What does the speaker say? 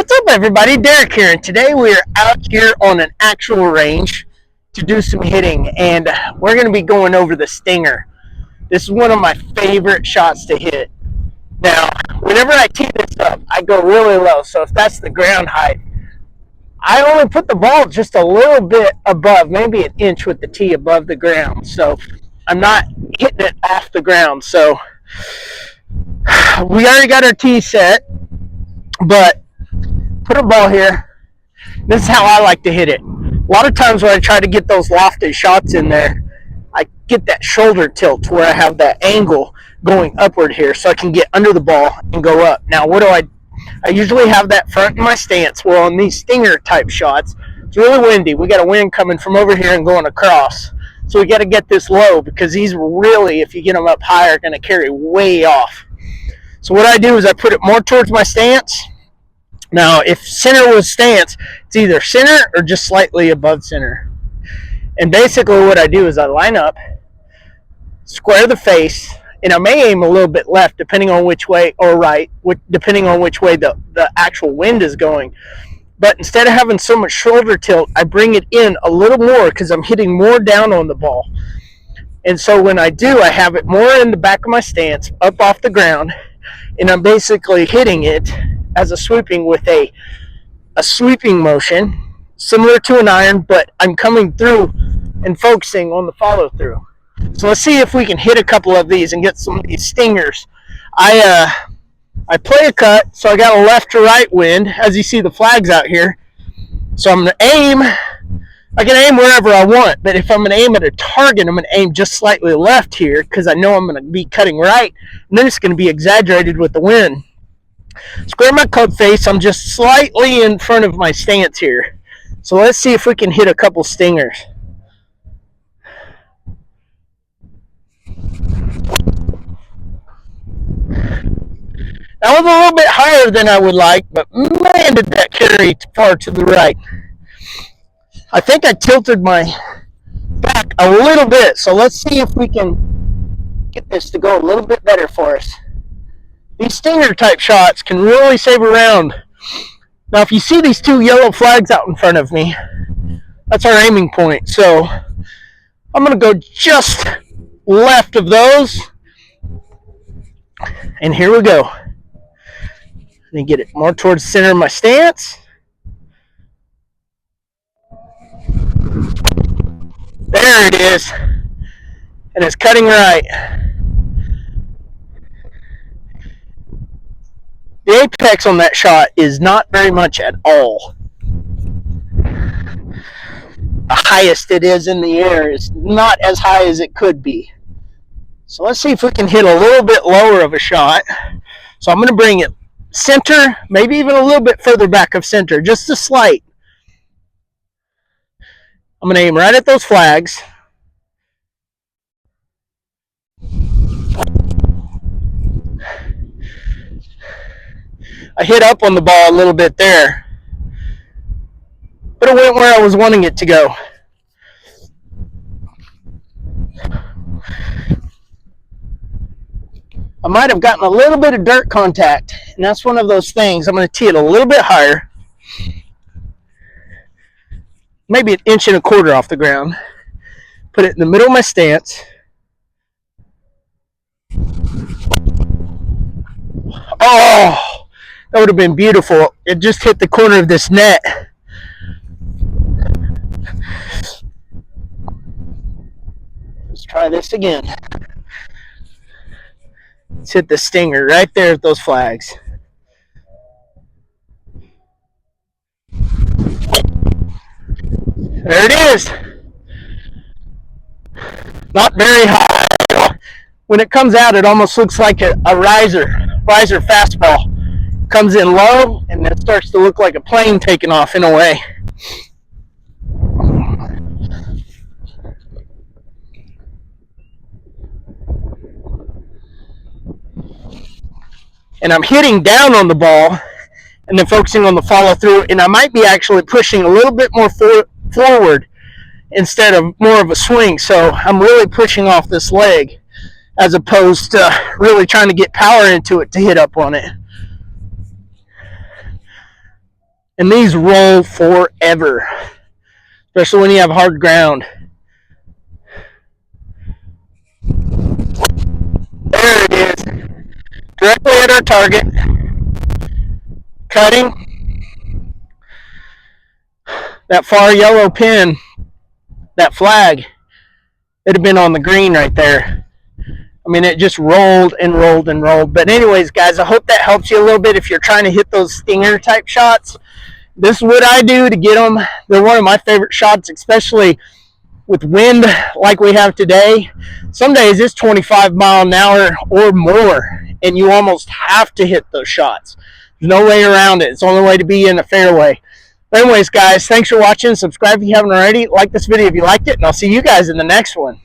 What's up, everybody? Derek here, and today we are out here on an actual range to do some hitting, and we're going to be going over the stinger. This is one of my favorite shots to hit. Now, whenever I tee this up, I go really low, so if that's the ground height, I only put the ball just a little bit above, maybe an inch with the tee above the ground, so I'm not hitting it off the ground. So we already got our tee set, but put a ball here. This is how I like to hit it. A lot of times when I try to get those lofted shots in there, I get that shoulder tilt to where I have that angle going upward here so I can get under the ball and go up. Now, what do I usually have that front in my stance. Well, on these stinger type shots, it's really windy. We got a wind coming from over here and going across. So we got to get this low because these really, if you get them up higher, are going to carry way off. So what I do is I put it more towards my stance. Now, if center was stance, it's either center or just slightly above center. And basically what I do is I line up, square the face, and I may aim a little bit left depending on which way, or right, depending on which way the actual wind is going. But instead of having so much shoulder tilt, I bring it in a little more because I'm hitting more down on the ball. And so when I do, I have it more in the back of my stance, up off the ground, and I'm basically hitting it as a sweeping with a sweeping motion, similar to an iron, but I'm coming through and focusing on the follow through. So let's see if we can hit a couple of these and get some of these stingers. I play a cut, so I got a left to right wind, as you see the flags out here. So I'm going to aim. I can aim wherever I want, but if I'm going to aim at a target, I'm going to aim just slightly left here because I know I'm going to be cutting right, and then it's going to be exaggerated with the wind. Square my club face. I'm just slightly in front of my stance here. So let's see if we can hit a couple stingers. That was a little bit higher than I would like, but man, did that carry far to the right. I think I tilted my back a little bit, so let's see if we can get this to go a little bit better for us. These stinger type shots can really save a round. Now, if you see these two yellow flags out in front of me, that's our aiming point. So I'm going to go just left of those. And here we go. Let me get it more towards the center of my stance. There it is. And it's cutting right. The apex on that shot is not very much at all. The highest it is in the air is not as high as it could be. So let's see if we can hit a little bit lower of a shot. So I'm going to bring it center, maybe even a little bit further back of center, just a slight. I'm going to aim right at those flags. I hit up on the ball a little bit there, but it went where I was wanting it to go. I might have gotten a little bit of dirt contact, and that's one of those things. I'm going to tee it a little bit higher, maybe 1.25 inches off the ground. Put it in the middle of my stance. Oh, that would have been beautiful. It just hit the corner of this net. Let's try this again. Let's hit the stinger right there at those flags. There it is. Not very high. When it comes out, it almost looks like a riser fastball. Comes in low, and then starts to look like a plane taking off in a way. And I'm hitting down on the ball and then focusing on the follow through, and I might be actually pushing a little bit more forward instead of more of a swing. So I'm really pushing off this leg as opposed to really trying to get power into it to hit up on it. And these roll forever, especially when you have hard ground. There it is, directly at our target. Cutting that far yellow pin, that flag, it'd have been on the green right there. I mean, it just rolled and rolled and rolled. But anyways, guys, I hope that helps you a little bit if you're trying to hit those stinger type shots. This is what I do to get them. They're one of my favorite shots, especially with wind like we have today. Some days it's 25 mile an hour or more, and you almost have to hit those shots. There's no way around it. It's the only way to be in the fairway. But anyways, guys, thanks for watching. Subscribe if you haven't already. Like this video if you liked it, and I'll see you guys in the next one.